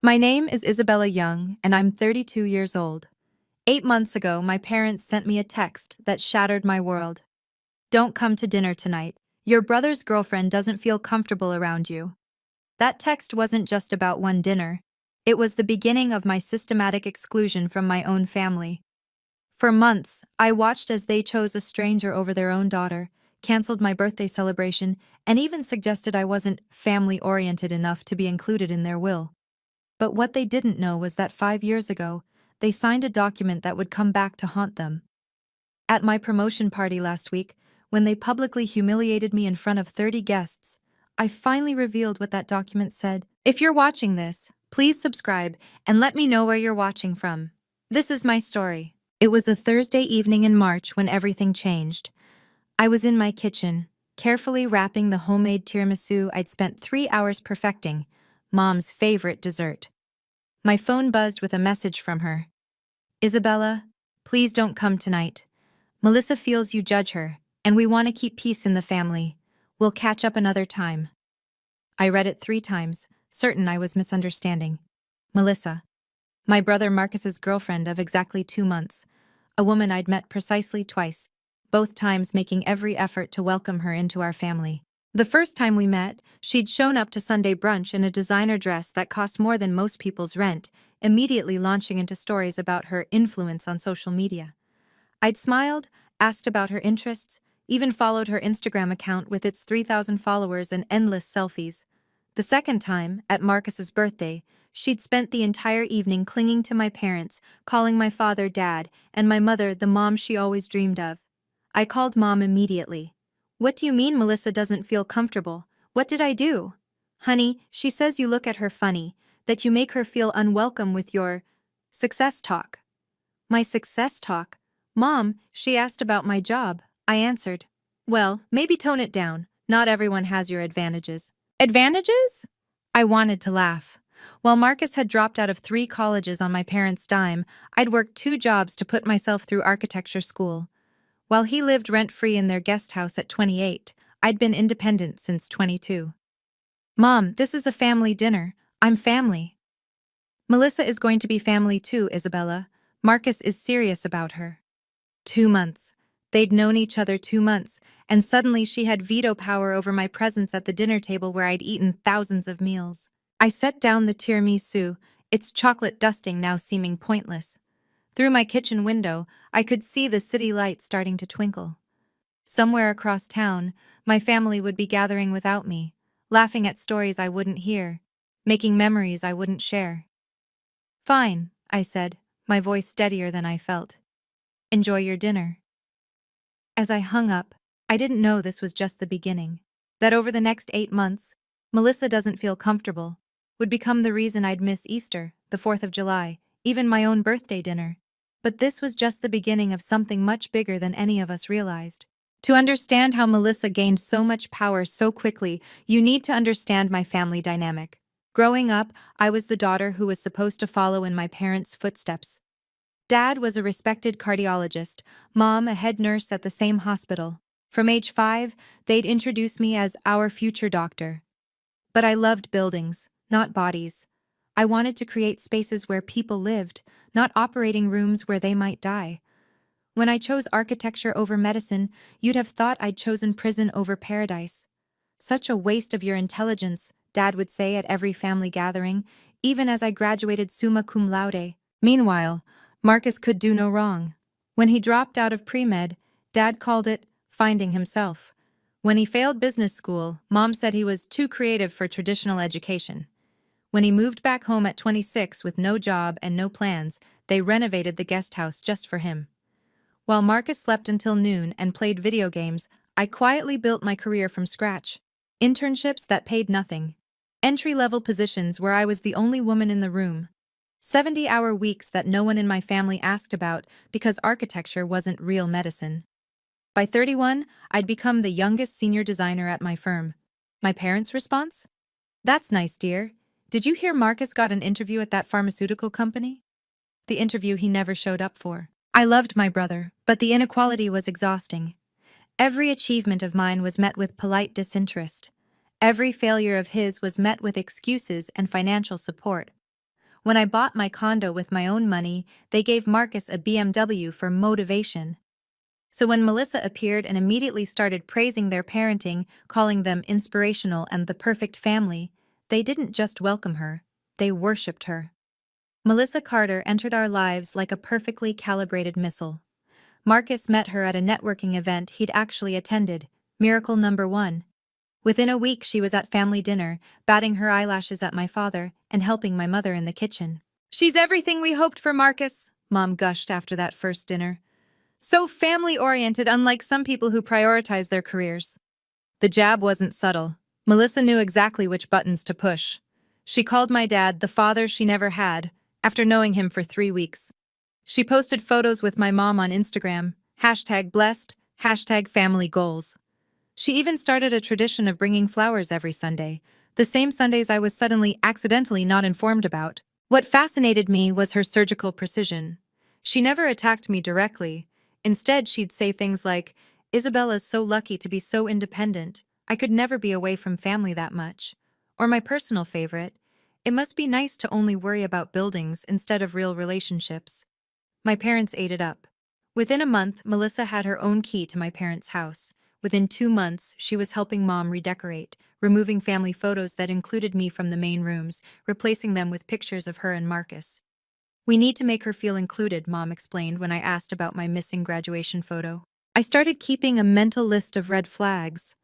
My name is Isabella Young, and I'm 32 years old. 8 months ago, my parents sent me a text that shattered my world. Don't come to dinner tonight. Your brother's girlfriend doesn't feel comfortable around you. That text wasn't just about one dinner. It was the beginning of my systematic exclusion from my own family. For months, I watched as they chose a stranger over their own daughter, canceled my birthday celebration, and even suggested I wasn't family-oriented enough to be included in their will. But what they didn't know was that 5 years ago, they signed a document that would come back to haunt them. At my promotion party last week, when they publicly humiliated me in front of 30 guests, I finally revealed what that document said. If you're watching this, please subscribe and let me know where you're watching from. This is my story. It was a Thursday evening in March when everything changed. I was in my kitchen, carefully wrapping the homemade tiramisu I'd spent 3 hours perfecting, Mom's favorite dessert. My phone buzzed with a message from her. Isabella, please don't come tonight. Melissa feels you judge her, and we want to keep peace in the family. We'll catch up another time. I read it 3 times, certain I was misunderstanding. Melissa. My brother Marcus's girlfriend of exactly 2 months. A woman I'd met precisely twice, both times making every effort to welcome her into our family. The first time we met, she'd shown up to Sunday brunch in a designer dress that cost more than most people's rent, immediately launching into stories about her influence on social media. I'd smiled, asked about her interests, even followed her Instagram account with its 3,000 followers and endless selfies. The second time, at Marcus's birthday, she'd spent the entire evening clinging to my parents, calling my father Dad, and my mother the mom she always dreamed of. I called Mom immediately. What do you mean Melissa doesn't feel comfortable? What did I do? Honey, she says you look at her funny, that you make her feel unwelcome with your success talk. My success talk? Mom, she asked about my job. I answered. Well, maybe tone it down. Not everyone has your advantages. Advantages? I wanted to laugh. While Marcus had dropped out of 3 colleges on my parents' dime, I'd worked 2 jobs to put myself through architecture school. While he lived rent-free in their guest house at 28, I'd been independent since 22. Mom, this is a family dinner. I'm family. Melissa is going to be family too, Isabella. Marcus is serious about her. 2 months. They'd known each other 2 months, and suddenly she had veto power over my presence at the dinner table where I'd eaten thousands of meals. I set down the tiramisu, its chocolate dusting now seeming pointless. Through my kitchen window, I could see the city lights starting to twinkle. Somewhere across town, my family would be gathering without me, laughing at stories I wouldn't hear, making memories I wouldn't share. Fine, I said, my voice steadier than I felt. Enjoy your dinner. As I hung up, I didn't know this was just the beginning. That over the next 8 months, Melissa doesn't feel comfortable would become the reason I'd miss Easter, the 4th of July, even my own birthday dinner. But this was just the beginning of something much bigger than any of us realized. To understand how Melissa gained so much power so quickly, you need to understand my family dynamic. Growing up, I was the daughter who was supposed to follow in my parents' footsteps. Dad was a respected cardiologist, Mom a head nurse at the same hospital. From age 5, they'd introduce me as our future doctor. But I loved buildings, not bodies. I wanted to create spaces where people lived, not operating rooms where they might die. When I chose architecture over medicine, you'd have thought I'd chosen prison over paradise. Such a waste of your intelligence, Dad would say at every family gathering, even as I graduated summa cum laude. Meanwhile, Marcus could do no wrong. When he dropped out of pre-med, Dad called it finding himself. When he failed business school, Mom said he was too creative for traditional education. When he moved back home at 26 with no job and no plans, they renovated the guest house just for him. While Marcus slept until noon and played video games, I quietly built my career from scratch. Internships that paid nothing. Entry-level positions where I was the only woman in the room. 70-hour weeks that no one in my family asked about because architecture wasn't real medicine. By 31, I'd become the youngest senior designer at my firm. My parents' response? That's nice, dear. Did you hear Marcus got an interview at that pharmaceutical company? The interview he never showed up for. I loved my brother, but the inequality was exhausting. Every achievement of mine was met with polite disinterest. Every failure of his was met with excuses and financial support. When I bought my condo with my own money, they gave Marcus a BMW for motivation. So when Melissa appeared and immediately started praising their parenting, calling them inspirational and the perfect family, they didn't just welcome her, they worshipped her. Melissa Carter entered our lives like a perfectly calibrated missile. Marcus met her at a networking event he'd actually attended, Miracle Number 1. Within a week, she was at family dinner, batting her eyelashes at my father and helping my mother in the kitchen. "She's everything we hoped for, Marcus," Mom gushed after that first dinner. "So family-oriented, unlike some people who prioritize their careers." The jab wasn't subtle. Melissa knew exactly which buttons to push. She called my dad the father she never had, after knowing him for 3 weeks. She posted photos with my mom on Instagram, #blessed, #family goals. She even started a tradition of bringing flowers every Sunday, the same Sundays I was suddenly accidentally not informed about. What fascinated me was her surgical precision. She never attacked me directly. Instead, she'd say things like, "Isabella's so lucky to be so independent. I could never be away from family that much." Or my personal favorite, "It must be nice to only worry about buildings instead of real relationships." My parents ate it up. Within a month, Melissa had her own key to my parents' house. Within 2 months, she was helping Mom redecorate, removing family photos that included me from the main rooms, replacing them with pictures of her and Marcus. "We need to make her feel included," Mom explained when I asked about my missing graduation photo. I started keeping a mental list of red flags.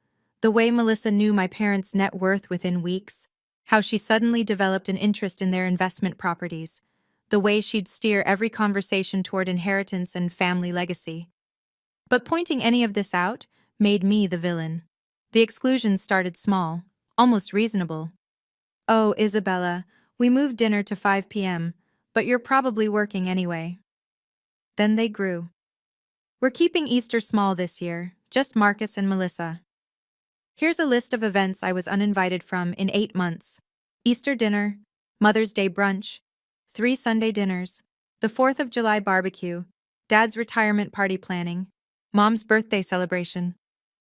The way Melissa knew my parents' net worth within weeks, how she suddenly developed an interest in their investment properties, the way she'd steer every conversation toward inheritance and family legacy. But pointing any of this out made me the villain. The exclusions started small, almost reasonable. "Oh, Isabella, we moved dinner to 5 p.m., but you're probably working anyway." Then they grew. "We're keeping Easter small this year, just Marcus and Melissa." Here's a list of events I was uninvited from in 8 months. Easter dinner, Mother's Day brunch, 3 Sunday dinners, the 4th of July barbecue, Dad's retirement party planning, Mom's birthday celebration,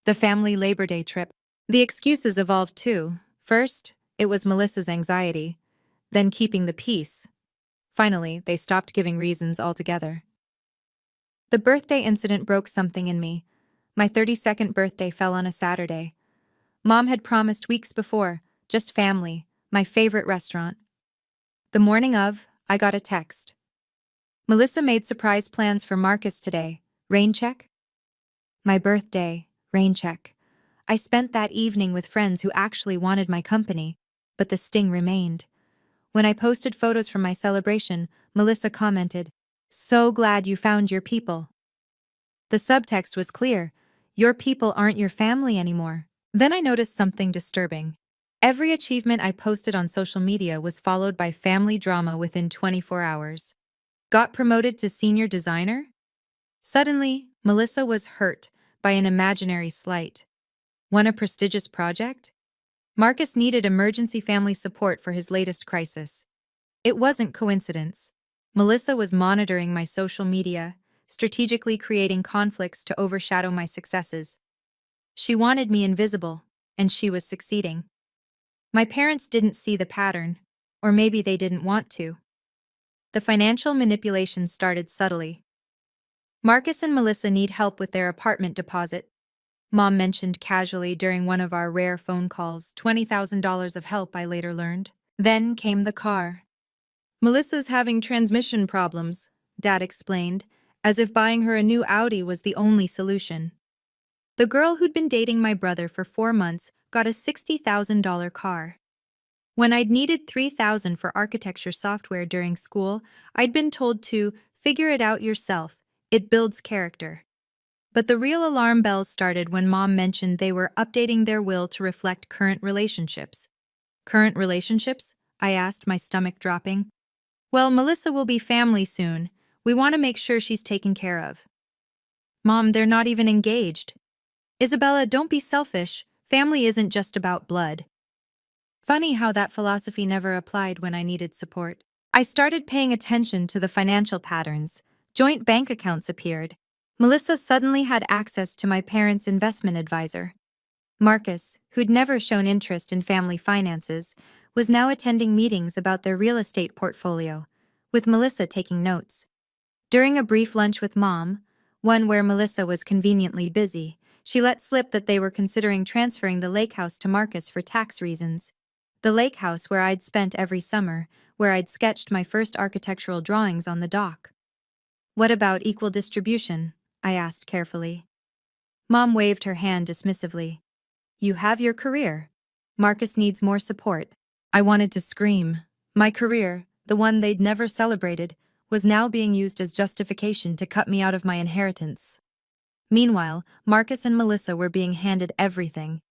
the family Labor Day trip. The excuses evolved too. First, it was Melissa's anxiety, then keeping the peace. Finally, they stopped giving reasons altogether. The birthday incident broke something in me. My 32nd birthday fell on a Saturday. Mom had promised weeks before, just family, my favorite restaurant. The morning of, I got a text. "Melissa made surprise plans for Marcus today. Rain check?" My birthday, rain check. I spent that evening with friends who actually wanted my company, but the sting remained. When I posted photos from my celebration, Melissa commented, "So glad you found your people." The subtext was clear: your people aren't your family anymore. Then I noticed something disturbing. Every achievement I posted on social media was followed by family drama within 24 hours. Got promoted to senior designer? Suddenly, Melissa was hurt by an imaginary slight. Won a prestigious project? Marcus needed emergency family support for his latest crisis. It wasn't coincidence. Melissa was monitoring my social media, strategically creating conflicts to overshadow my successes. She wanted me invisible, and she was succeeding. My parents didn't see the pattern, or maybe they didn't want to. The financial manipulation started subtly. "Marcus and Melissa need help with their apartment deposit," Mom mentioned casually during one of our rare phone calls. $20,000 of help, I later learned. Then came the car. "Melissa's having transmission problems," Dad explained, as if buying her a new Audi was the only solution. The girl who'd been dating my brother for 4 months got a $60,000 car. When I'd needed $3,000 for architecture software during school, I'd been told to figure it out yourself. It builds character. But the real alarm bells started when Mom mentioned they were updating their will to reflect current relationships. "Current relationships?" I asked, my stomach dropping. "Well, Melissa will be family soon. We want to make sure she's taken care of." "Mom, they're not even engaged." "Isabella, don't be selfish. Family isn't just about blood." Funny how that philosophy never applied when I needed support. I started paying attention to the financial patterns. Joint bank accounts appeared. Melissa suddenly had access to my parents' investment advisor. Marcus, who'd never shown interest in family finances, was now attending meetings about their real estate portfolio, with Melissa taking notes. During a brief lunch with Mom, one where Melissa was conveniently busy, she let slip that they were considering transferring the lake house to Marcus for tax reasons. The lake house where I'd spent every summer, where I'd sketched my first architectural drawings on the dock. What about equal distribution? I asked carefully. Mom waved her hand dismissively. You have your career. Marcus needs more support. I wanted to scream. My career, the one they'd never celebrated, was now being used as justification to cut me out of my inheritance. Meanwhile, Marcus and Melissa were being handed everything.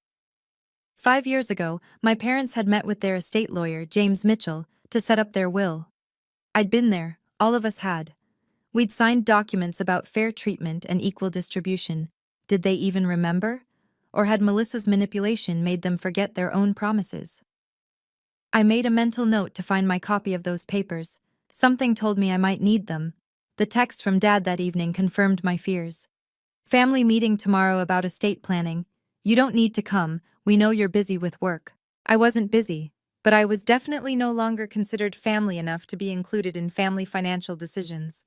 5 years ago, my parents had met with their estate lawyer, James Mitchell, to set up their will. I'd been there, all of us had. We'd signed documents about fair treatment and equal distribution. Did they even remember? Or had Melissa's manipulation made them forget their own promises? I made a mental note to find my copy of those papers. Something told me I might need them. The text from Dad that evening confirmed my fears. Family meeting tomorrow about estate planning. You don't need to come, we know you're busy with work. I wasn't busy, but I was definitely no longer considered family enough to be included in family financial decisions.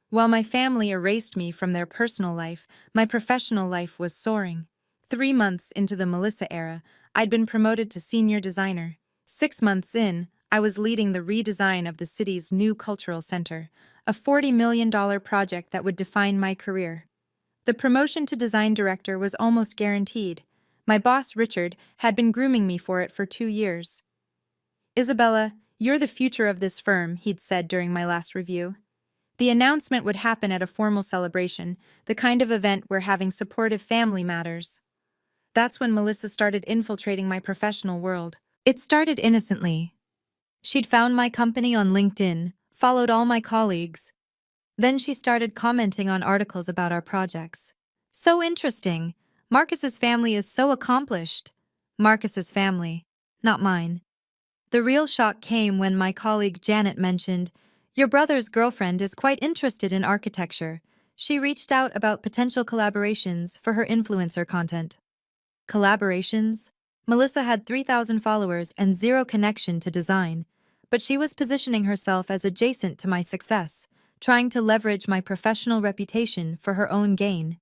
While my family erased me from their personal life, my professional life was soaring. 3 months into the Melissa era, I'd been promoted to senior designer. 6 months in, I was leading the redesign of the city's new cultural center, a $40 million project that would define my career. The promotion to design director was almost guaranteed. My boss, Richard, had been grooming me for it for 2 years. Isabella, you're the future of this firm, he'd said during my last review. The announcement would happen at a formal celebration, the kind of event where having supportive family matters. That's when Melissa started infiltrating my professional world. It started innocently. She'd found my company on LinkedIn, followed all my colleagues. Then she started commenting on articles about our projects. So interesting. Marcus's family is so accomplished. Marcus's family, not mine. The real shock came when my colleague Janet mentioned, your brother's girlfriend is quite interested in architecture. She reached out about potential collaborations for her influencer content. Collaborations? Melissa had 3,000 followers and zero connection to design, but she was positioning herself as adjacent to my success, trying to leverage my professional reputation for her own gain.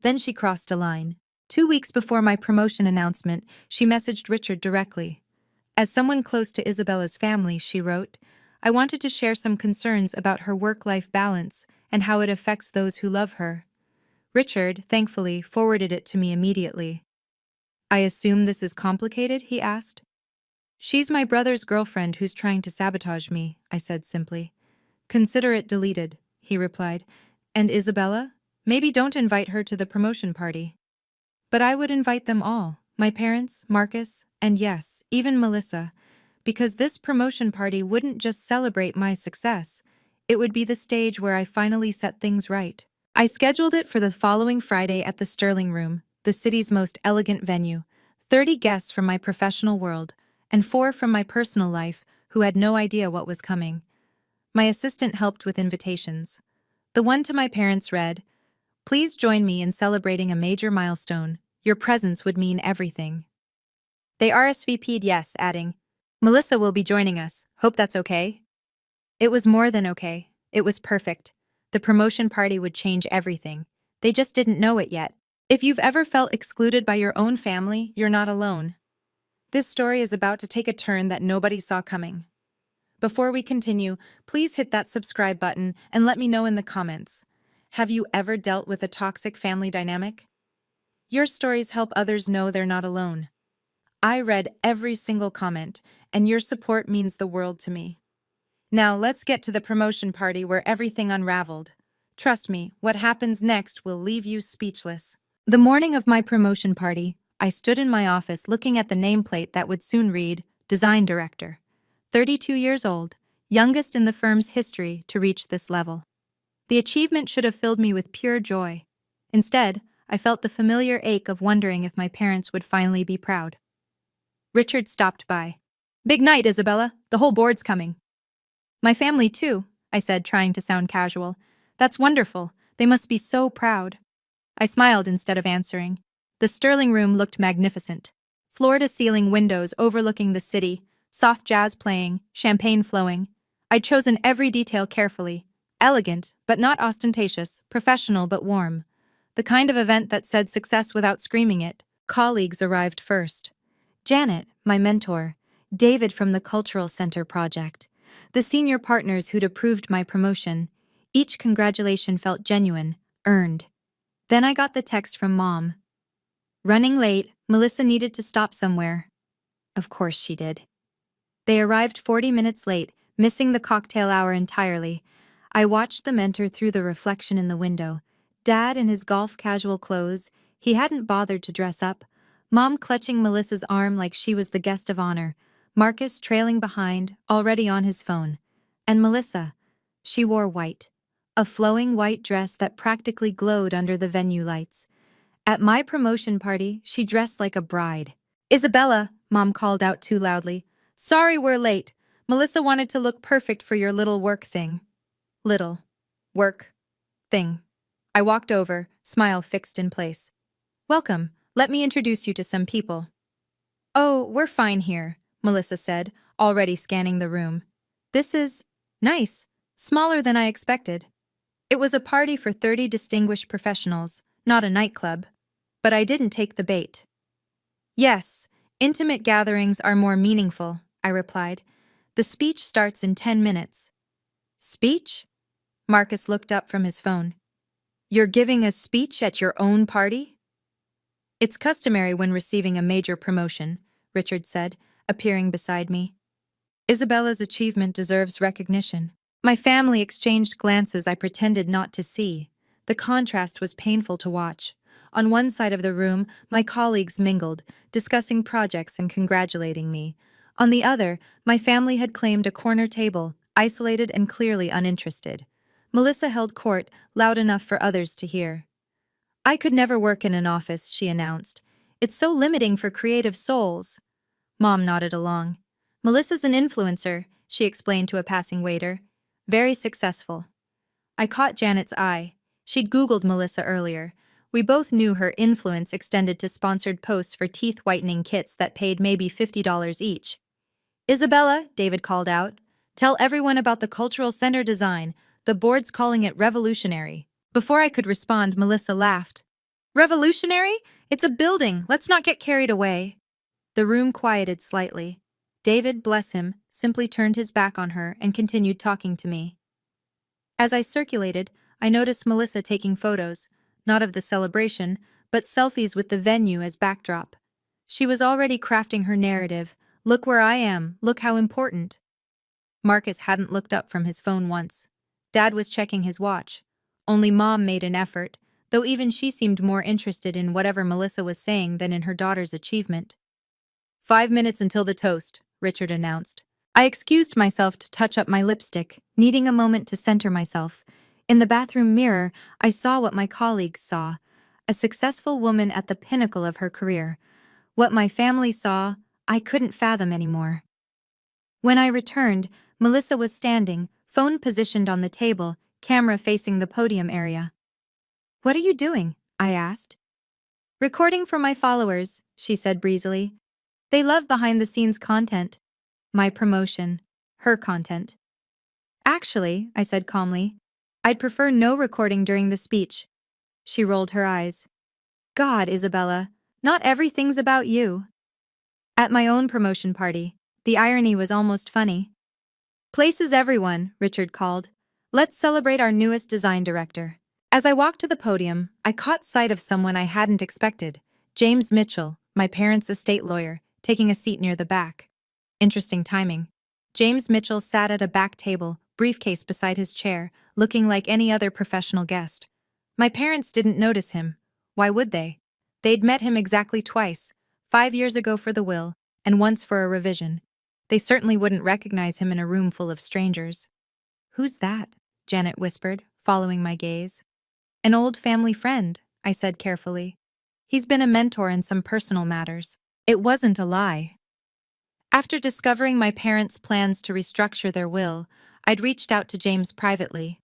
Then she crossed a line. 2 weeks before my promotion announcement, she messaged Richard directly. As someone close to Isabella's family, she wrote, I wanted to share some concerns about her work-life balance and how it affects those who love her. Richard, thankfully, forwarded it to me immediately. I assume this is complicated, he asked. She's my brother's girlfriend who's trying to sabotage me, I said simply. Consider it deleted, he replied. And Isabella? Maybe don't invite her to the promotion party. But I would invite them all, my parents, Marcus, and yes, even Melissa, because this promotion party wouldn't just celebrate my success, it would be the stage where I finally set things right. I scheduled it for the following Friday at the Sterling Room, the city's most elegant venue. 30 guests from my professional world, and 4 from my personal life who had no idea what was coming. My assistant helped with invitations. The one to my parents read, Please join me in celebrating a major milestone. Your presence would mean everything. They RSVP'd yes, adding, Melissa will be joining us. Hope that's okay? It was more than okay. It was perfect. The promotion party would change everything. They just didn't know it yet. If you've ever felt excluded by your own family, you're not alone. This story is about to take a turn that nobody saw coming. Before we continue, please hit that subscribe button and let me know in the comments. Have you ever dealt with a toxic family dynamic? Your stories help others know they're not alone. I read every single comment, and your support means the world to me. Now let's get to the promotion party where everything unraveled. Trust me, what happens next will leave you speechless. The morning of my promotion party, I stood in my office looking at the nameplate that would soon read, Design Director. 32 years old, youngest in the firm's history to reach this level. The achievement should have filled me with pure joy. Instead, I felt the familiar ache of wondering if my parents would finally be proud. Richard stopped by. Big night, Isabella. The whole board's coming. My family, too, I said, trying to sound casual. That's wonderful. They must be so proud. I smiled instead of answering. The Sterling Room looked magnificent. Floor-to-ceiling windows overlooking the city, soft jazz playing, champagne flowing. I'd chosen every detail carefully. Elegant, but not ostentatious, professional but warm. The kind of event that said success without screaming it. Colleagues arrived first. Janet, my mentor, David from the Cultural Center project, the senior partners who'd approved my promotion. Each congratulation felt genuine, earned. Then I got the text from Mom. Running late, Melissa needed to stop somewhere. Of course she did. They arrived 40 minutes late, missing the cocktail hour entirely. I watched them enter through the reflection in the window. Dad in his golf casual clothes, he hadn't bothered to dress up. Mom clutching Melissa's arm like she was the guest of honor. Marcus trailing behind, already on his phone. And Melissa, she wore white. A flowing white dress that practically glowed under the venue lights. At my promotion party, she dressed like a bride. Isabella, Mom called out too loudly. Sorry we're late. Melissa wanted to look perfect for your little work thing. Little. Work. Thing. I walked over, smile fixed in place. Welcome. Let me introduce you to some people. Oh, we're fine here, Melissa said, already scanning the room. This is nice. Smaller than I expected. It was a party for 30 distinguished professionals, not a nightclub. But I didn't take the bait. Yes, intimate gatherings are more meaningful, I replied. The speech starts in 10 minutes. Speech? Marcus looked up from his phone. You're giving a speech at your own party? It's customary when receiving a major promotion, Richard said, appearing beside me. Isabella's achievement deserves recognition. My family exchanged glances I pretended not to see. The contrast was painful to watch. On one side of the room, my colleagues mingled, discussing projects and congratulating me. On the other, my family had claimed a corner table, isolated and clearly uninterested. Melissa held court, loud enough for others to hear. I could never work in an office, she announced. It's so limiting for creative souls. Mom nodded along. Melissa's an influencer, she explained to a passing waiter. Very successful. I caught Janet's eye. She'd Googled Melissa earlier. We both knew her influence extended to sponsored posts for teeth whitening kits that paid maybe $50 each. Isabella, David called out, tell everyone about the Cultural Center design. The board's calling it revolutionary. Before I could respond, Melissa laughed. Revolutionary? It's a building. Let's not get carried away. The room quieted slightly. David, bless him, simply turned his back on her and continued talking to me. As I circulated, I noticed Melissa taking photos, not of the celebration, but selfies with the venue as backdrop. She was already crafting her narrative. Look where I am, look how important. Marcus hadn't looked up from his phone once. Dad was checking his watch. Only Mom made an effort, though even she seemed more interested in whatever Melissa was saying than in her daughter's achievement. 5 minutes until the toast, Richard announced. I excused myself to touch up my lipstick, needing a moment to center myself. In the bathroom mirror, I saw what my colleagues saw, a successful woman at the pinnacle of her career. What my family saw, I couldn't fathom anymore. When I returned, Melissa was standing, phone positioned on the table, camera facing the podium area. What are you doing? I asked. Recording for my followers, she said breezily. They love behind-the-scenes content. My promotion. Her content. Actually, I said calmly, I'd prefer no recording during the speech. She rolled her eyes. God, Isabella, not everything's about you. At my own promotion party, the irony was almost funny. Places everyone, Richard called. Let's celebrate our newest design director. As I walked to the podium, I caught sight of someone I hadn't expected. James Mitchell, my parents' estate lawyer, taking a seat near the back. Interesting timing. James Mitchell sat at a back table, briefcase beside his chair, looking like any other professional guest. My parents didn't notice him. Why would they? They'd met him exactly twice, 5 years ago for the will, and once for a revision. They certainly wouldn't recognize him in a room full of strangers. Who's that? Janet whispered, following my gaze. An old family friend, I said carefully. He's been a mentor in some personal matters. It wasn't a lie. After discovering my parents' plans to restructure their will, I'd reached out to James privately.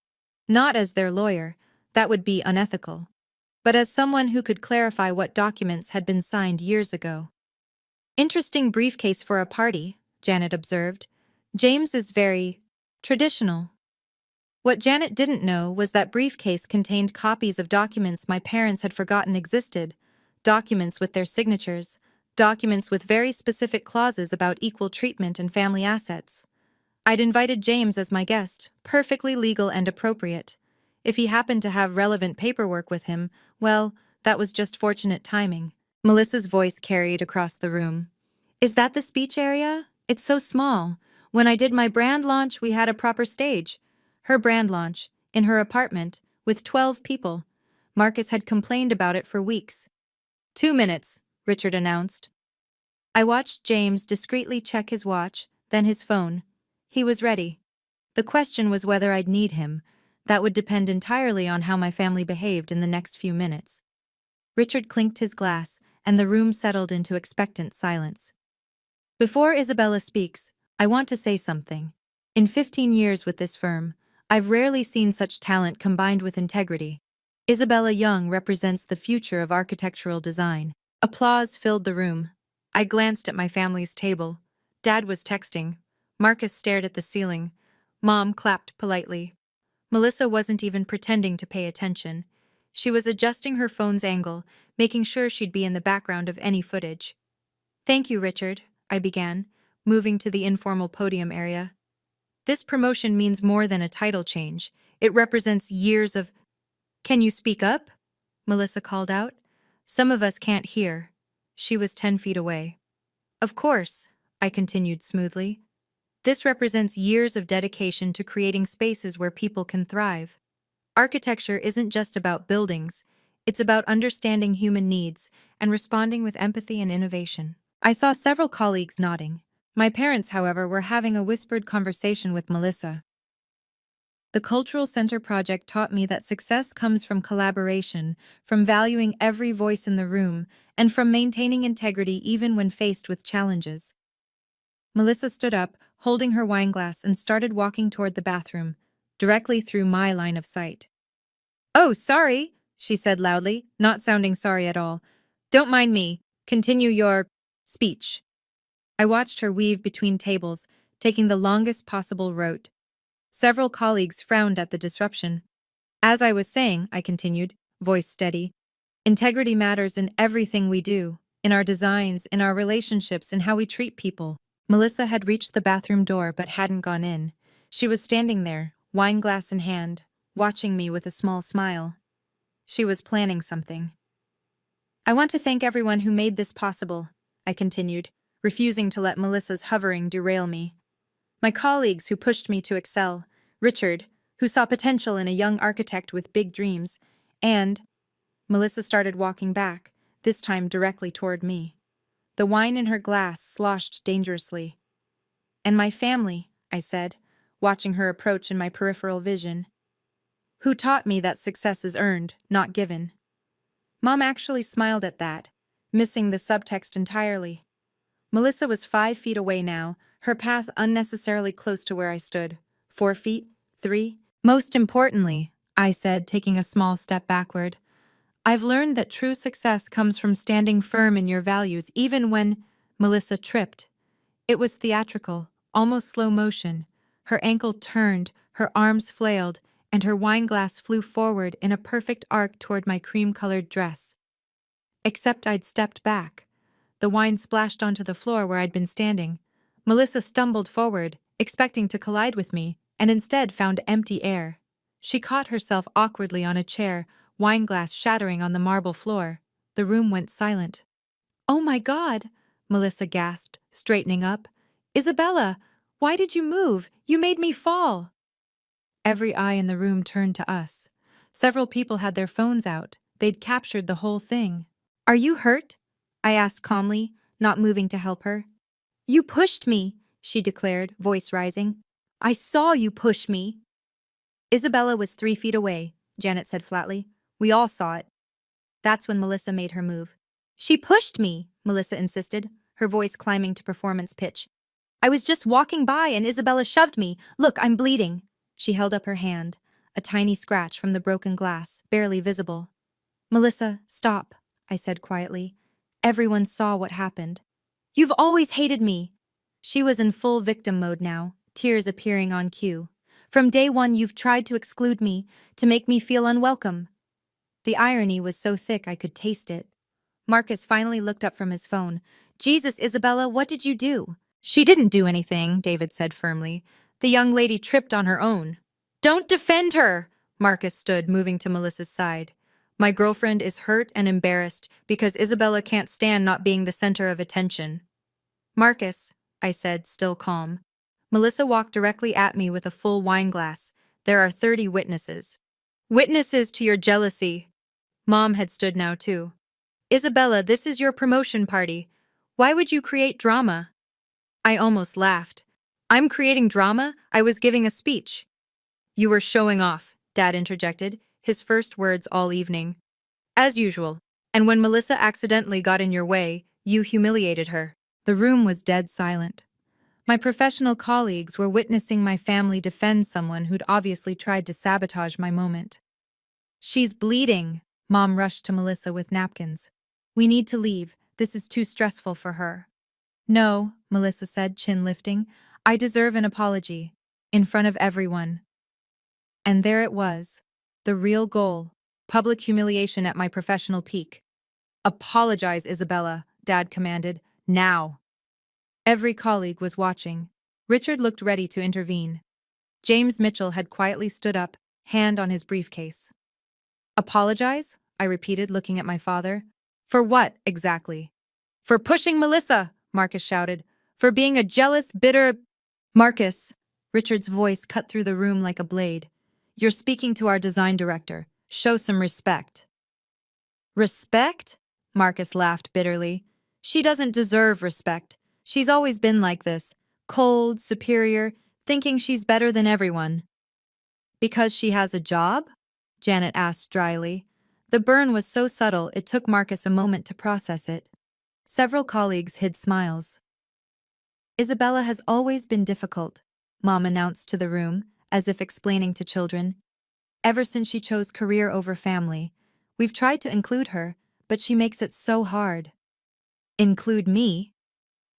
Not as their lawyer, that would be unethical, but as someone who could clarify what documents had been signed years ago. Interesting briefcase for a party, Janet observed. James is very traditional. What Janet didn't know was that briefcase contained copies of documents my parents had forgotten existed, documents with their signatures, documents with very specific clauses about equal treatment and family assets. I'd invited James as my guest, perfectly legal and appropriate. If he happened to have relevant paperwork with him, well, that was just fortunate timing. Melissa's voice carried across the room. Is that the speech area? It's so small. When I did my brand launch, we had a proper stage. Her brand launch, in her apartment, with 12 people. Marcus had complained about it for weeks. 2 minutes, Richard announced. I watched James discreetly check his watch, then his phone. He was ready. The question was whether I'd need him. That would depend entirely on how my family behaved in the next few minutes. Richard clinked his glass, and the room settled into expectant silence. Before Isabella speaks, I want to say something. In 15 years with this firm, I've rarely seen such talent combined with integrity. Isabella Young represents the future of architectural design. Applause filled the room. I glanced at my family's table. Dad was texting. Marcus stared at the ceiling. Mom clapped politely. Melissa wasn't even pretending to pay attention. She was adjusting her phone's angle, making sure she'd be in the background of any footage. Thank you, Richard, I began, moving to the informal podium area. This promotion means more than a title change. It represents years of— Can you speak up? Melissa called out. Some of us can't hear. She was 10 feet away. Of course, I continued smoothly. This represents years of dedication to creating spaces where people can thrive. Architecture isn't just about buildings, it's about understanding human needs and responding with empathy and innovation. I saw several colleagues nodding. My parents, however, were having a whispered conversation with Melissa. The Cultural Center project taught me that success comes from collaboration, from valuing every voice in the room, and from maintaining integrity even when faced with challenges. Melissa stood up, holding her wineglass, and started walking toward the bathroom, directly through my line of sight. Oh, sorry, she said loudly, not sounding sorry at all. Don't mind me. Continue your speech. I watched her weave between tables, taking the longest possible route. Several colleagues frowned at the disruption. As I was saying, I continued, voice steady, integrity matters in everything we do, in our designs, in our relationships, in how we treat people. Melissa had reached the bathroom door but hadn't gone in. She was standing there, wineglass in hand, watching me with a small smile. She was planning something. I want to thank everyone who made this possible, I continued, refusing to let Melissa's hovering derail me. My colleagues who pushed me to excel, Richard, who saw potential in a young architect with big dreams, and— Melissa started walking back, this time directly toward me. The wine in her glass sloshed dangerously. And my family, I said, watching her approach in my peripheral vision. Who taught me that success is earned, not given. Mom actually smiled at that, missing the subtext entirely. Melissa was 5 feet away now, her path unnecessarily close to where I stood. 4 feet? 3? Most importantly, I said, taking a small step backward, I've learned that true success comes from standing firm in your values even when— Melissa tripped. It was theatrical, almost slow motion. Her ankle turned, her arms flailed, and her wineglass flew forward in a perfect arc toward my cream-colored dress. Except I'd stepped back. The wine splashed onto the floor where I'd been standing. Melissa stumbled forward, expecting to collide with me, and instead found empty air. She caught herself awkwardly on a chair, wineglass shattering on the marble floor. The room went silent. Oh my God, Melissa gasped, straightening up. Isabella, why did you move? You made me fall. Every eye in the room turned to us. Several people had their phones out. They'd captured the whole thing. Are you hurt? I asked calmly, not moving to help her. You pushed me, she declared, voice rising. I saw you push me. Isabella was 3 feet away, Janet said flatly. We all saw it. That's when Melissa made her move. She pushed me, Melissa insisted, her voice climbing to performance pitch. I was just walking by and Isabella shoved me. Look, I'm bleeding. She held up her hand, a tiny scratch from the broken glass, barely visible. Melissa, stop, I said quietly. Everyone saw what happened. You've always hated me. She was in full victim mode now, tears appearing on cue. From day one, you've tried to exclude me, to make me feel unwelcome. The irony was so thick I could taste it. Marcus finally looked up from his phone. Jesus, Isabella, what did you do? She didn't do anything, David said firmly. The young lady tripped on her own. Don't defend her! Marcus stood, moving to Melissa's side. My girlfriend is hurt and embarrassed because Isabella can't stand not being the center of attention. Marcus, I said, still calm. Melissa walked directly at me with a full wine glass. There are 30 witnesses. Witnesses to your jealousy. Mom had stood now too. Isabella, this is your promotion party. Why would you create drama? I almost laughed. I'm creating drama? I was giving a speech. You were showing off, Dad interjected, his first words all evening. As usual. And when Melissa accidentally got in your way, you humiliated her. The room was dead silent. My professional colleagues were witnessing my family defend someone who'd obviously tried to sabotage my moment. She's bleeding. Mom rushed to Melissa with napkins. We need to leave. This is too stressful for her. No, Melissa said, chin lifting. I deserve an apology. In front of everyone. And there it was. The real goal. Public humiliation at my professional peak. Apologize, Isabella, Dad commanded. Now. Every colleague was watching. Richard looked ready to intervene. James Mitchell had quietly stood up, hand on his briefcase. Apologize? I repeated, looking at my father. For what, exactly? For pushing Melissa, Marcus shouted. For being a jealous, bitter... Marcus, Richard's voice cut through the room like a blade. You're speaking to our design director. Show some respect. Respect? Marcus laughed bitterly. She doesn't deserve respect. She's always been like this. Cold, superior, thinking she's better than everyone. Because she has a job? Janet asked dryly. The burn was so subtle it took Marcus a moment to process it. Several colleagues hid smiles. Isabella has always been difficult, Mom announced to the room, as if explaining to children. Ever since she chose career over family, we've tried to include her, but she makes it so hard. Include me?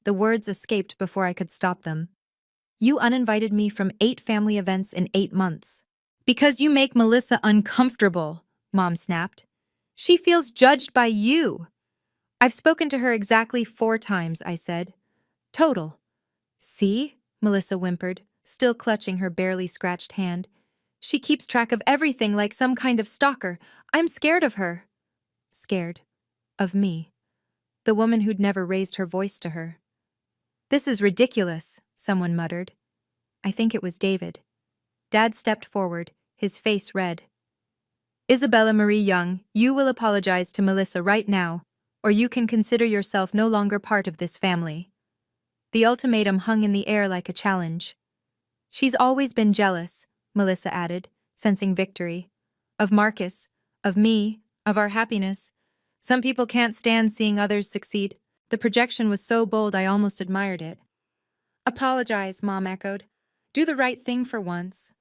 The words escaped before I could stop them. You uninvited me from 8 family events in 8 months. Because you make Melissa uncomfortable, Mom snapped. She feels judged by you. I've spoken to her exactly 4 times, I said. Total. See? Melissa whimpered, still clutching her barely scratched hand. She keeps track of everything like some kind of stalker. I'm scared of her. Scared. Of me. The woman who'd never raised her voice to her. This is ridiculous, someone muttered. I think it was David. Dad stepped forward, his face red. Isabella Marie Young, you will apologize to Melissa right now, or you can consider yourself no longer part of this family. The ultimatum hung in the air like a challenge. She's always been jealous, Melissa added, sensing victory. Of Marcus, of me, of our happiness. Some people can't stand seeing others succeed. The projection was so bold I almost admired it. Apologize, Mom echoed. Do the right thing for once.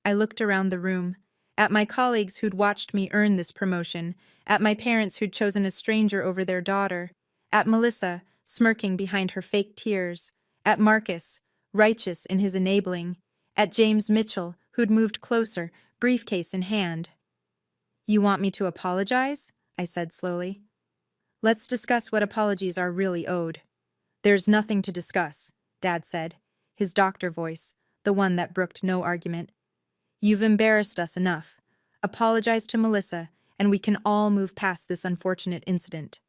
I looked around the room, at my colleagues who'd watched me earn this promotion, at my parents who'd chosen a stranger over their daughter, at Melissa, smirking behind her fake tears, at Marcus, righteous in his enabling, at James Mitchell, who'd moved closer, briefcase in hand. You want me to apologize? I said slowly. Let's discuss what apologies are really owed. There's nothing to discuss, Dad said, his doctor voice, the one that brooked no argument. You've embarrassed us enough. Apologize to Melissa, and we can all move past this unfortunate incident.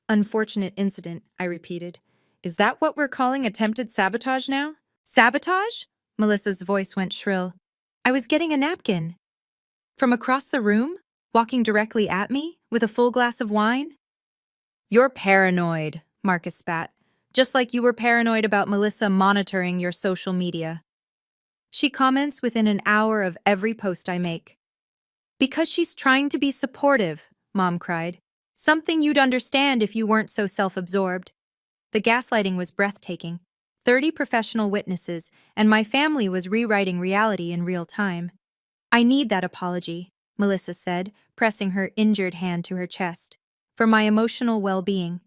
Unfortunate incident, I repeated. Is that what we're calling attempted sabotage now? Sabotage? Melissa's voice went shrill. I was getting a napkin. From across the room? Walking directly at me? With a full glass of wine? You're paranoid, Marcus spat. Just like you were paranoid about Melissa monitoring your social media. She comments within an hour of every post I make. Because she's trying to be supportive, Mom cried. Something you'd understand if you weren't so self-absorbed. The gaslighting was breathtaking. 30 professional witnesses, and my family was rewriting reality in real time. I need that apology, Melissa said, pressing her injured hand to her chest. For my emotional well-being.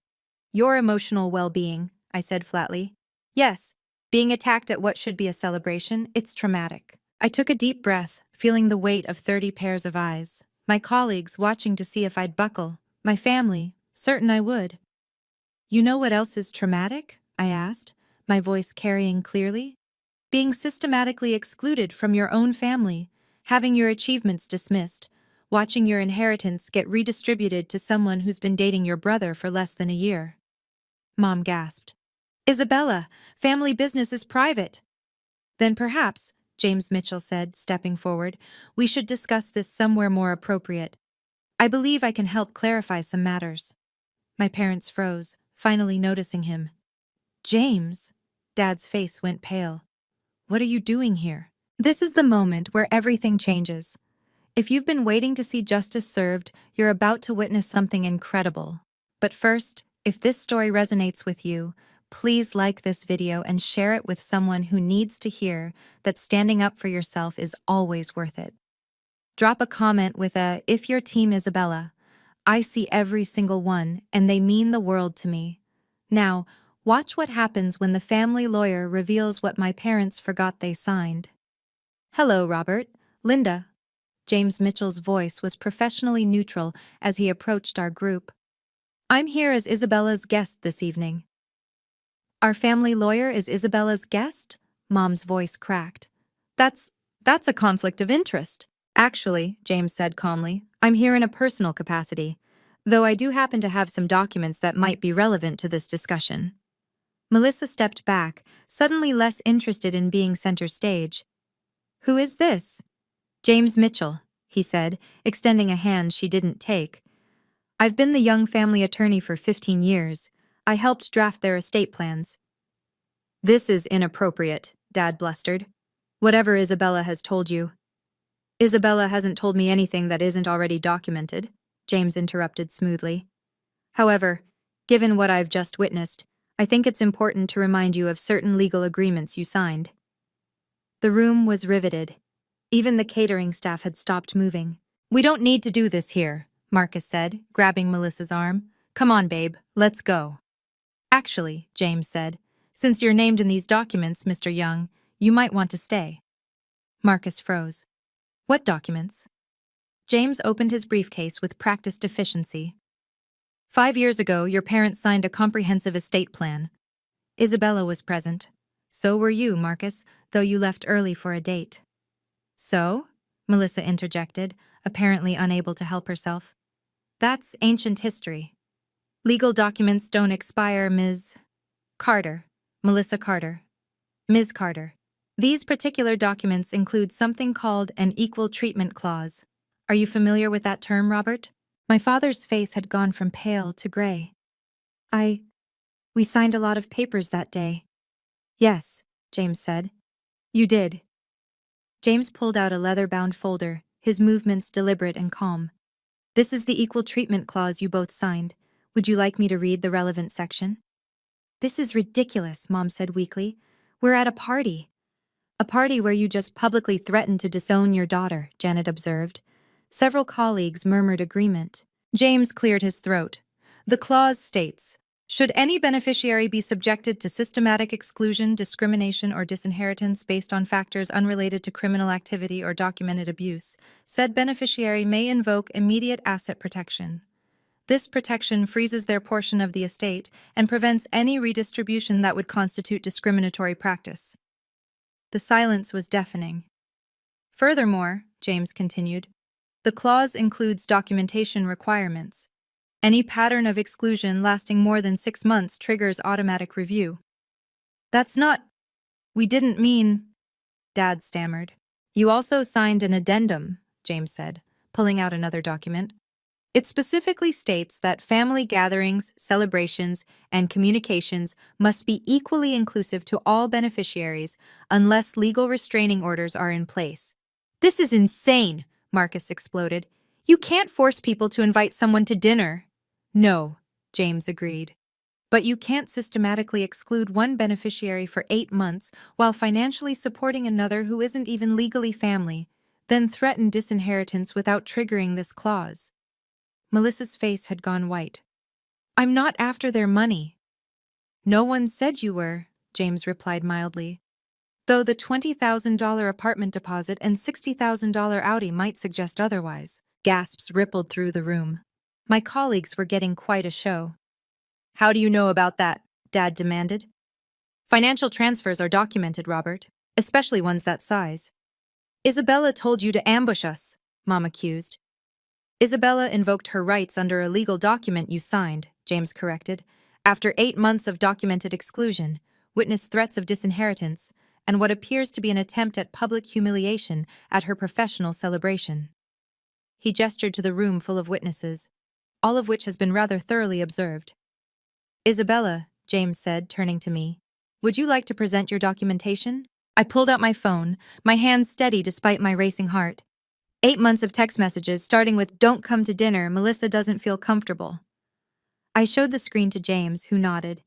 Your emotional well-being, I said flatly. Yes, being attacked at what should be a celebration, it's traumatic. I took a deep breath, feeling the weight of 30 pairs of eyes. My colleagues watching to see if I'd buckle. My family, certain I would. You know what else is traumatic? I asked, my voice carrying clearly. Being systematically excluded from your own family, having your achievements dismissed, watching your inheritance get redistributed to someone who's been dating your brother for less than a year. Mom gasped. Isabella, family business is private. Then perhaps, James Mitchell said, stepping forward, we should discuss this somewhere more appropriate. I believe I can help clarify some matters. My parents froze, finally noticing him. James? Dad's face went pale. What are you doing here? This is the moment where everything changes. If you've been waiting to see justice served, you're about to witness something incredible. But first, if this story resonates with you, please like this video and share it with someone who needs to hear that standing up for yourself is always worth it. Drop a comment with a, "If your team Isabella." I see every single one, and they mean the world to me. Now, watch what happens when the family lawyer reveals what my parents forgot they signed. Hello, Robert. Linda. James Mitchell's voice was professionally neutral as he approached our group. I'm here as Isabella's guest this evening. Our family lawyer is Isabella's guest? Mom's voice cracked. That's a conflict of interest. Actually, James said calmly, I'm here in a personal capacity, though I do happen to have some documents that might be relevant to this discussion. Melissa stepped back, suddenly less interested in being center stage. Who is this? James Mitchell, he said, extending a hand she didn't take. I've been the young family attorney for 15 years. I helped draft their estate plans. This is inappropriate, Dad blustered. Whatever Isabella has told you. Isabella hasn't told me anything that isn't already documented, James interrupted smoothly. However, given what I've just witnessed, I think it's important to remind you of certain legal agreements you signed. The room was riveted. Even the catering staff had stopped moving. We don't need to do this here, Marcus said, grabbing Melissa's arm. Come on, babe, let's go. Actually, James said, since you're named in these documents, Mr. Young, you might want to stay. Marcus froze. What documents? James opened his briefcase with practiced efficiency. 5 years ago, your parents signed a comprehensive estate plan. Isabella was present. So were you, Marcus, though you left early for a date. So? Melissa interjected, apparently unable to help herself. That's ancient history. Legal documents don't expire, Ms. Carter. Melissa Carter. Ms. Carter. These particular documents include something called an equal treatment clause. Are you familiar with that term, Robert? My father's face had gone from pale to gray. We signed a lot of papers that day. Yes, James said. You did. James pulled out a leather-bound folder, his movements deliberate and calm. This is the equal treatment clause you both signed. Would you like me to read the relevant section? This is ridiculous, Mom said weakly. We're at a party. A party where you just publicly threatened to disown your daughter, Janet observed. Several colleagues murmured agreement. James cleared his throat. The clause states, should any beneficiary be subjected to systematic exclusion, discrimination, or disinheritance based on factors unrelated to criminal activity or documented abuse, said beneficiary may invoke immediate asset protection. This protection freezes their portion of the estate and prevents any redistribution that would constitute discriminatory practice. The silence was deafening. Furthermore, James continued, the clause includes documentation requirements. Any pattern of exclusion lasting more than 6 months triggers automatic review. That's not... We didn't mean... Dad stammered. You also signed an addendum, James said, pulling out another document. It specifically states that family gatherings, celebrations, and communications must be equally inclusive to all beneficiaries unless legal restraining orders are in place. This is insane, Marcus exploded. You can't force people to invite someone to dinner. No, James agreed. But you can't systematically exclude one beneficiary for 8 months while financially supporting another who isn't even legally family, then threaten disinheritance without triggering this clause. Melissa's face had gone white. I'm not after their money. No one said you were, James replied mildly. Though the $20,000 apartment deposit and $60,000 Audi might suggest otherwise. Gasps rippled through the room. My colleagues were getting quite a show. How do you know about that? Dad demanded. Financial transfers are documented, Robert, especially ones that size. Isabella told you to ambush us, Mom accused. Isabella invoked her rights under a legal document you signed, James corrected, after 8 months of documented exclusion, witnessed threats of disinheritance, and what appears to be an attempt at public humiliation at her professional celebration. He gestured to the room full of witnesses, all of which has been rather thoroughly observed. Isabella, James said, turning to me, would you like to present your documentation? I pulled out my phone, my hands steady despite my racing heart. 8 months of text messages, starting with "Don't come to dinner, Melissa doesn't feel comfortable." I showed the screen to James, who nodded.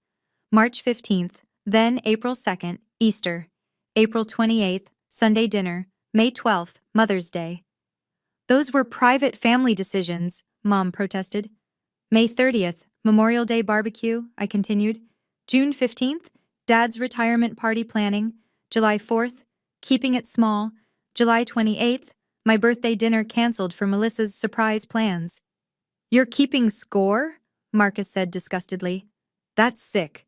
March 15th, then April 2nd, Easter. April 28th, Sunday dinner. May 12th, Mother's Day. Those were private family decisions, Mom protested. May 30th, Memorial Day barbecue, I continued. June 15th, Dad's retirement party planning. July 4th, keeping it small. July 28th, my birthday dinner canceled for Melissa's surprise plans. You're keeping score? Marcus said disgustedly. That's sick.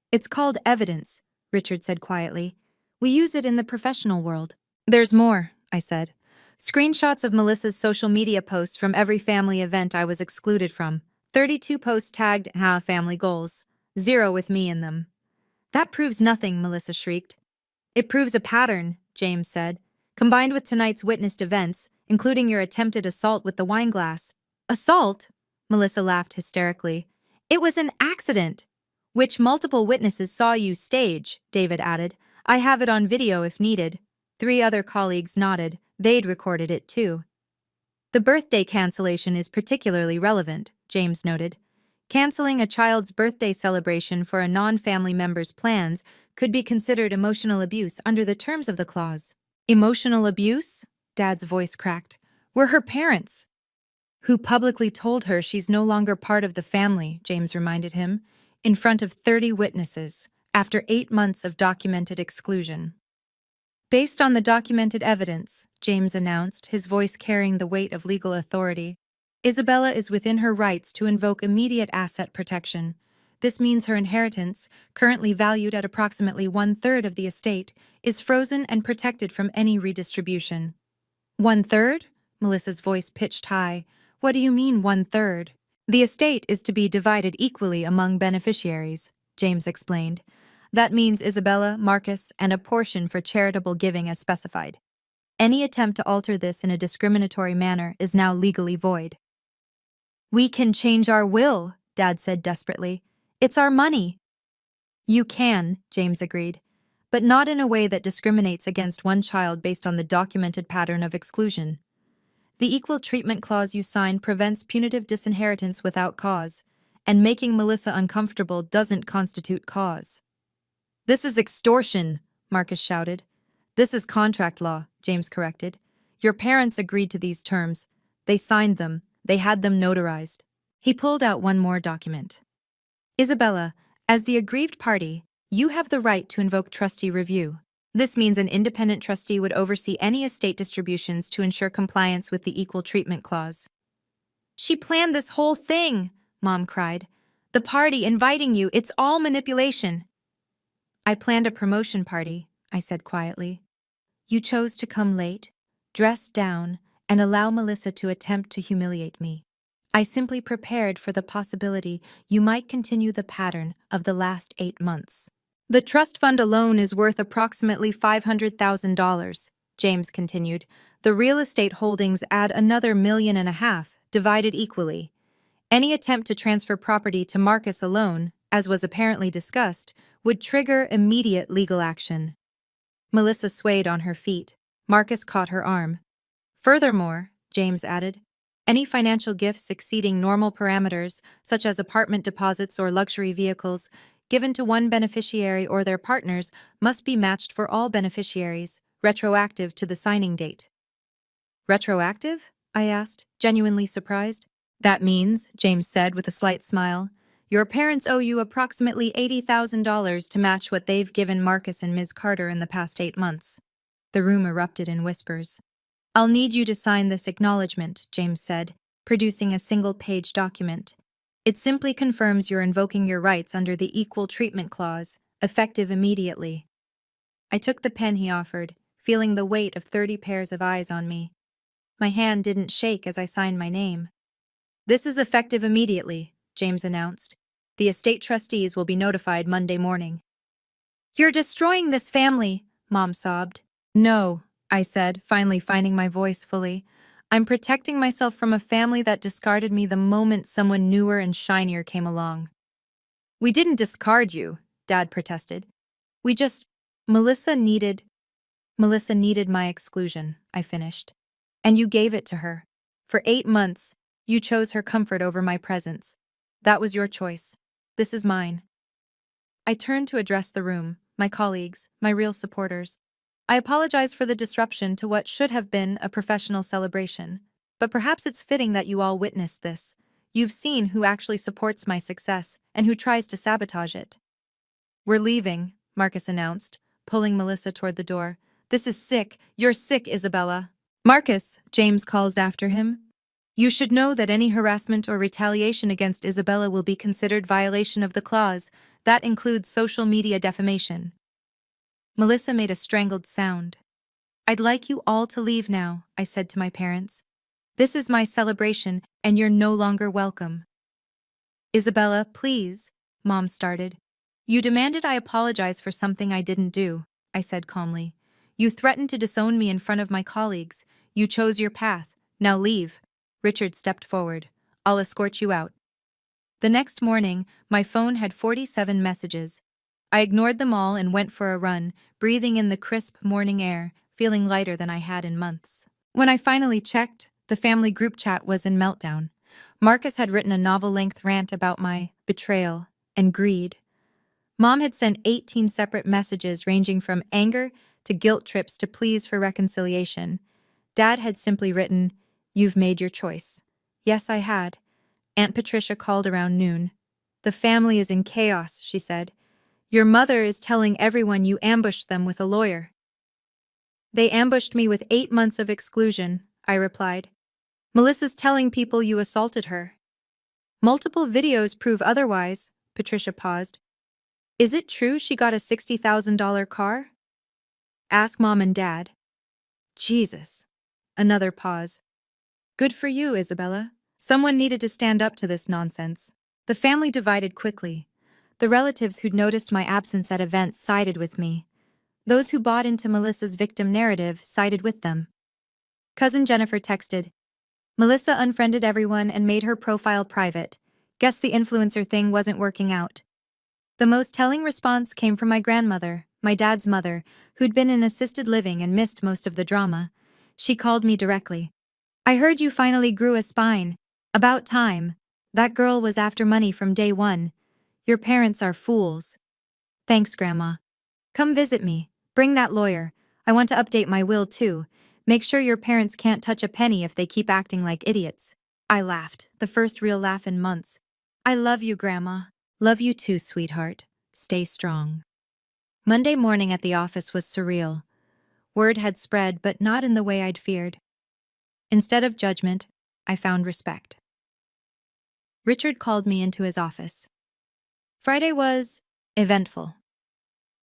It's called evidence, Richard said quietly. We use it in the professional world. There's more, I said. Screenshots of Melissa's social media posts from every family event I was excluded from. 32 posts tagged family goals. 0 with me in them. That proves nothing, Melissa shrieked. It proves a pattern, James said, combined with tonight's witnessed events, including your attempted assault with the wine glass. Assault? Melissa laughed hysterically. It was an accident, which multiple witnesses saw you stage, David added. I have it on video if needed. 3 other colleagues nodded. They'd recorded it too. The birthday cancellation is particularly relevant, James noted. Canceling a child's birthday celebration for a non-family member's plans could be considered emotional abuse under the terms of the clause. Emotional abuse? Dad's voice cracked. We're her parents. Who publicly told her she's no longer part of the family, James reminded him, in front of 30 witnesses, after 8 months of documented exclusion. Based on the documented evidence, James announced, his voice carrying the weight of legal authority, Isabella is within her rights to invoke immediate asset protection. This means her inheritance, currently valued at approximately 1/3 of the estate, is frozen and protected from any redistribution. 1/3? Melissa's voice pitched high. What do you mean 1/3? The estate is to be divided equally among beneficiaries, James explained. That means Isabella, Marcus, and a portion for charitable giving as specified. Any attempt to alter this in a discriminatory manner is now legally void. We can change our will, Dad said desperately. It's our money. You can, James agreed, but not in a way that discriminates against one child based on the documented pattern of exclusion. The Equal Treatment Clause you signed prevents punitive disinheritance without cause, and making Melissa uncomfortable doesn't constitute cause. This is extortion, Marcus shouted. This is contract law, James corrected. Your parents agreed to these terms. They signed them. They had them notarized. He pulled out one more document. Isabella, as the aggrieved party, you have the right to invoke trustee review. This means an independent trustee would oversee any estate distributions to ensure compliance with the Equal Treatment Clause. She planned this whole thing, Mom cried. The party inviting you, it's all manipulation. I planned a promotion party, I said quietly. You chose to come late, dress down, and allow Melissa to attempt to humiliate me. I simply prepared for the possibility you might continue the pattern of the last 8 months. The trust fund alone is worth approximately $500,000, James continued. The real estate holdings add another $1.5 million, divided equally. Any attempt to transfer property to Marcus alone, as was apparently discussed, would trigger immediate legal action. Melissa swayed on her feet. Marcus caught her arm. Furthermore, James added, any financial gifts exceeding normal parameters, such as apartment deposits or luxury vehicles, given to one beneficiary or their partners must be matched for all beneficiaries, retroactive to the signing date. Retroactive? I asked, genuinely surprised. That means, James said with a slight smile, Your parents owe you approximately $80,000 to match what they've given Marcus and Ms. Carter in the past 8 months. The room erupted in whispers. I'll need you to sign this acknowledgement, James said, producing a single-page document. It simply confirms you're invoking your rights under the Equal Treatment Clause, effective immediately. I took the pen he offered, feeling the weight of 30 pairs of eyes on me. My hand didn't shake as I signed my name. This is effective immediately, James announced. The estate trustees will be notified Monday morning. You're destroying this family, Mom sobbed. No, I said, finally finding my voice fully. I'm protecting myself from a family that discarded me the moment someone newer and shinier came along. We didn't discard you, Dad protested. We just… Melissa needed my exclusion, I finished. And you gave it to her. For 8 months, you chose her comfort over my presence. That was your choice. This is mine. I turned to address the room, my colleagues, my real supporters. I apologize for the disruption to what should have been a professional celebration. But perhaps it's fitting that you all witnessed this. You've seen who actually supports my success and who tries to sabotage it. We're leaving, Marcus announced, pulling Melissa toward the door. This is sick. You're sick, Isabella. Marcus, James called after him. You should know that any harassment or retaliation against Isabella will be considered violation of the clause. That includes social media defamation. Melissa made a strangled sound. I'd like you all to leave now, I said to my parents. This is my celebration, and you're no longer welcome. Isabella, please, Mom started. You demanded I apologize for something I didn't do, I said calmly. You threatened to disown me in front of my colleagues. You chose your path. Now leave. Richard stepped forward. I'll escort you out. The next morning, my phone had 47 messages. I ignored them all and went for a run, breathing in the crisp morning air, feeling lighter than I had in months. When I finally checked, the family group chat was in meltdown. Marcus had written a novel-length rant about my betrayal and greed. Mom had sent 18 separate messages ranging from anger to guilt trips to pleas for reconciliation. Dad had simply written, "You've made your choice." Yes, I had. Aunt Patricia called around noon. The family is in chaos, she said. Your mother is telling everyone you ambushed them with a lawyer. They ambushed me with 8 months of exclusion, I replied. Melissa's telling people you assaulted her. Multiple videos prove otherwise, Patricia paused. Is it true she got a $60,000 car? Ask Mom and Dad. Jesus. Another pause. Good for you, Isabella. Someone needed to stand up to this nonsense. The family divided quickly. The relatives who'd noticed my absence at events sided with me. Those who bought into Melissa's victim narrative sided with them. Cousin Jennifer texted, Melissa unfriended everyone and made her profile private. Guess the influencer thing wasn't working out. The most telling response came from my grandmother, my dad's mother, who'd been in assisted living and missed most of the drama. She called me directly. I heard you finally grew a spine. About time. That girl was after money from day one. Your parents are fools. Thanks, Grandma. Come visit me. Bring that lawyer. I want to update my will too. Make sure your parents can't touch a penny if they keep acting like idiots. I laughed, the first real laugh in months. I love you, Grandma. Love you too, sweetheart. Stay strong. Monday morning at the office was surreal. Word had spread, but not in the way I'd feared. Instead of judgment, I found respect. Richard called me into his office. Friday was eventful.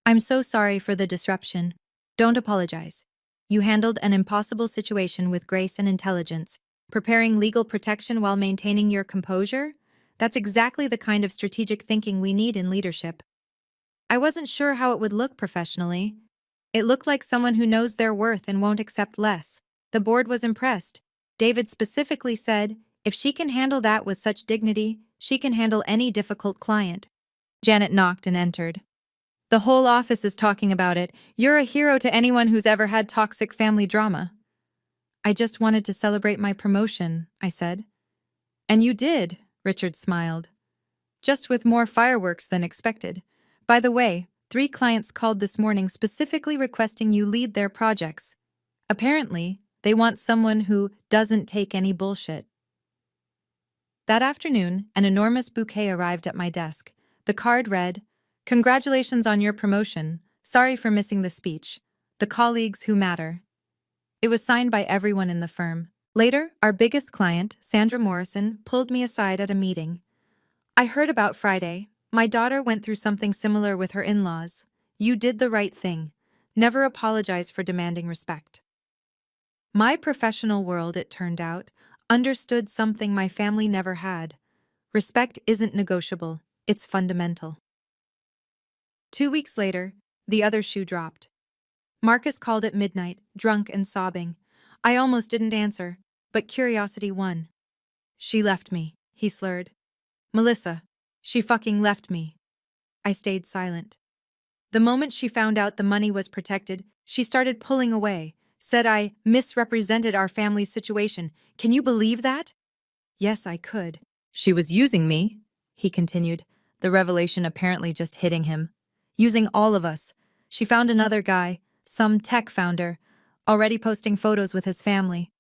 I'm so sorry for the disruption. Don't apologize. You handled an impossible situation with grace and intelligence, preparing legal protection while maintaining your composure. That's exactly the kind of strategic thinking we need in leadership. I wasn't sure how it would look professionally. It looked like someone who knows their worth and won't accept less. The board was impressed. David specifically said, if she can handle that with such dignity, she can handle any difficult client. Janet knocked and entered. The whole office is talking about it. You're a hero to anyone who's ever had toxic family drama. I just wanted to celebrate my promotion, I said. And you did, Richard smiled. Just with more fireworks than expected. By the way, 3 clients called this morning specifically requesting you lead their projects. Apparently, they want someone who doesn't take any bullshit. That afternoon, an enormous bouquet arrived at my desk. The card read, "Congratulations on your promotion. Sorry for missing the speech. The colleagues who matter." It was signed by everyone in the firm. Later, our biggest client, Sandra Morrison, pulled me aside at a meeting. "I heard about Friday. My daughter went through something similar with her in-laws. You did the right thing. Never apologize for demanding respect." My professional world, it turned out, understood something my family never had. Respect isn't negotiable, it's fundamental. 2 weeks later, the other shoe dropped. Marcus called at midnight, drunk and sobbing. I almost didn't answer, but curiosity won. "She left me," he slurred. "Melissa, she fucking left me." I stayed silent. The moment she found out the money was protected, she started pulling away, said I misrepresented our family's situation. Can you believe that? Yes, I could. "She was using me," he continued, the revelation apparently just hitting him. "Using all of us. She found another guy, some tech founder, already posting photos with his family."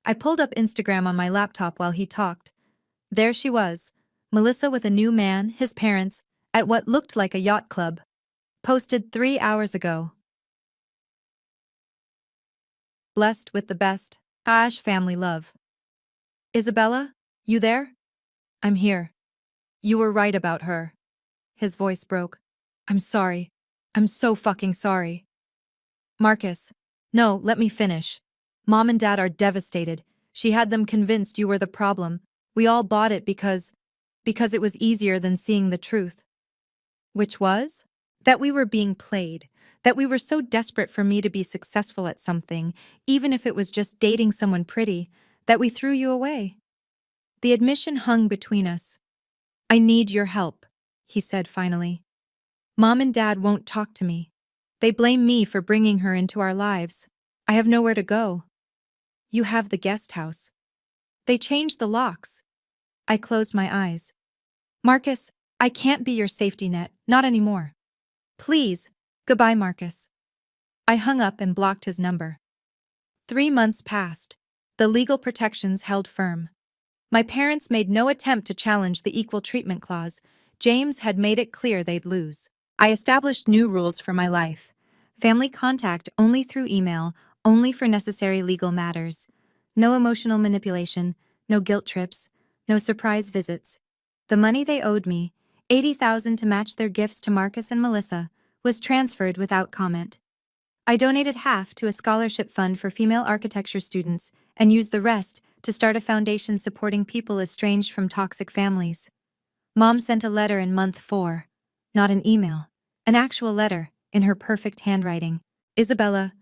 I pulled up Instagram on my laptop while he talked. There she was, Melissa with a new man, his parents, at what looked like a yacht club. Posted 3 hours ago. "Blessed with the best. Ash family love." "Isabella, you there?" "I'm here. You were right about her." His voice broke. "I'm sorry. I'm so fucking sorry." "Marcus, no, let me finish. Mom and Dad are devastated. She had them convinced you were the problem. We all bought it because it was easier than seeing the truth." "Which was?" "That we were being played. That we were so desperate for me to be successful at something, even if it was just dating someone pretty, that we threw you away." The admission hung between us. "I need your help," he said finally. "Mom and Dad won't talk to me. They blame me for bringing her into our lives. I have nowhere to go." "You have the guest house." "They changed the locks." I closed my eyes. "Marcus, I can't be your safety net, not anymore. Please, goodbye, Marcus." I hung up and blocked his number. 3 months passed. The legal protections held firm. My parents made no attempt to challenge the equal treatment clause. James had made it clear they'd lose. I established new rules for my life. Family contact only through email, only for necessary legal matters. No emotional manipulation, no guilt trips, no surprise visits. The money they owed me, $80,000 to match their gifts to Marcus and Melissa, was transferred without comment. I donated half to a scholarship fund for female architecture students and used the rest to start a foundation supporting people estranged from toxic families. Mom sent a letter in month 4. Not an email. An actual letter, in her perfect handwriting. "Isabella,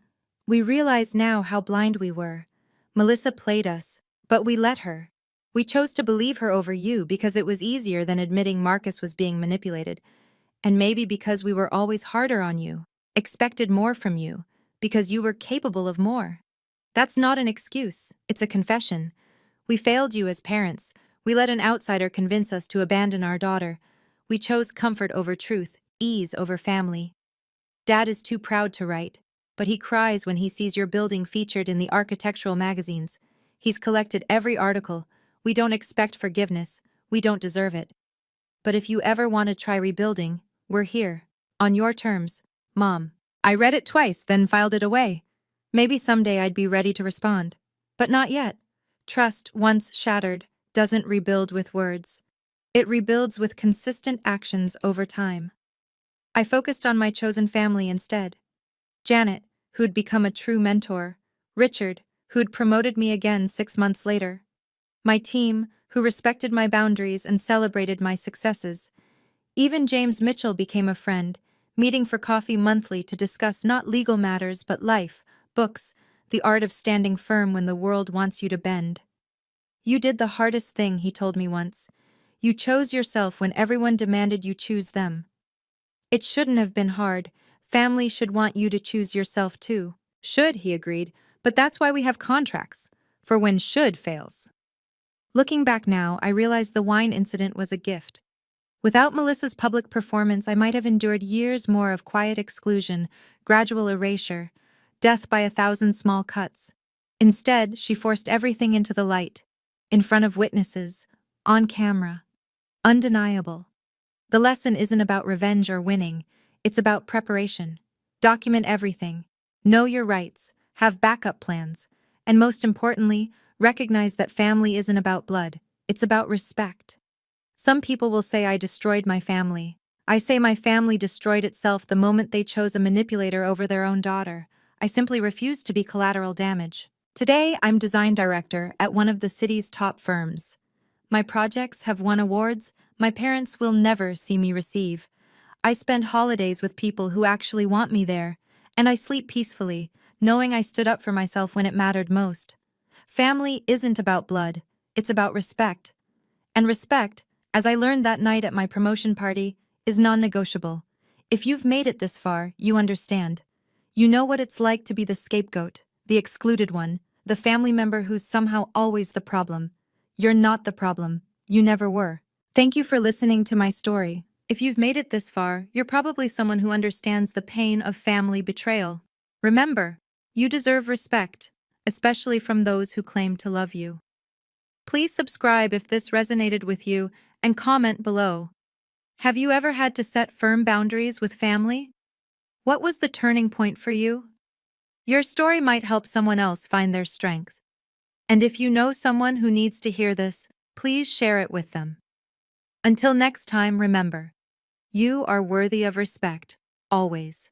we realize now how blind we were. Melissa played us, but we let her. We chose to believe her over you because it was easier than admitting Marcus was being manipulated, and maybe because we were always harder on you, expected more from you, because you were capable of more. That's not an excuse, it's a confession. We failed you as parents. We let an outsider convince us to abandon our daughter. We chose comfort over truth, ease over family. Dad is too proud to write, but he cries when he sees your building featured in the architectural magazines. He's collected every article. We don't expect forgiveness. We don't deserve it. But if you ever want to try rebuilding, we're here. On your terms, Mom." I read it twice, then filed it away. Maybe someday I'd be ready to respond. But not yet. Trust, once shattered, doesn't rebuild with words. It rebuilds with consistent actions over time. I focused on my chosen family instead. Janet, who'd become a true mentor. Richard, who'd promoted me again 6 months later. My team, who respected my boundaries and celebrated my successes. Even James Mitchell became a friend, meeting for coffee monthly to discuss not legal matters but life, books, the art of standing firm when the world wants you to bend. "You did the hardest thing," he told me once. "You chose yourself when everyone demanded you choose them." "It shouldn't have been hard. Family should want you to choose yourself too." "Should," he agreed, "but that's why we have contracts, for when should fails." Looking back now, I realize the wine incident was a gift. Without Melissa's public performance, I might have endured years more of quiet exclusion, gradual erasure, death by 1,000 small cuts. Instead, she forced everything into the light, in front of witnesses, On camera. Undeniable. The lesson isn't about revenge or winning, it's about preparation. Document everything. Know your rights, have backup plans, and most importantly, recognize that family isn't about blood, it's about respect. Some people will say I destroyed my family. I say my family destroyed itself the moment they chose a manipulator over their own daughter. I simply refuse to be collateral damage. Today, I'm design director at one of the city's top firms. My projects have won awards my parents will never see me receive. I spend holidays with people who actually want me there, and I sleep peacefully, knowing I stood up for myself when it mattered most. Family isn't about blood, it's about respect. And respect, as I learned that night at my promotion party, is non-negotiable. If you've made it this far, you understand. You know what it's like to be the scapegoat, the excluded one, the family member who's somehow always the problem. You're not the problem. You never were. Thank you for listening to my story. If you've made it this far, you're probably someone who understands the pain of family betrayal. Remember, you deserve respect, especially from those who claim to love you. Please subscribe if this resonated with you and comment below. Have you ever had to set firm boundaries with family? What was the turning point for you? Your story might help someone else find their strength. And if you know someone who needs to hear this, please share it with them. Until next time, remember, you are worthy of respect, always.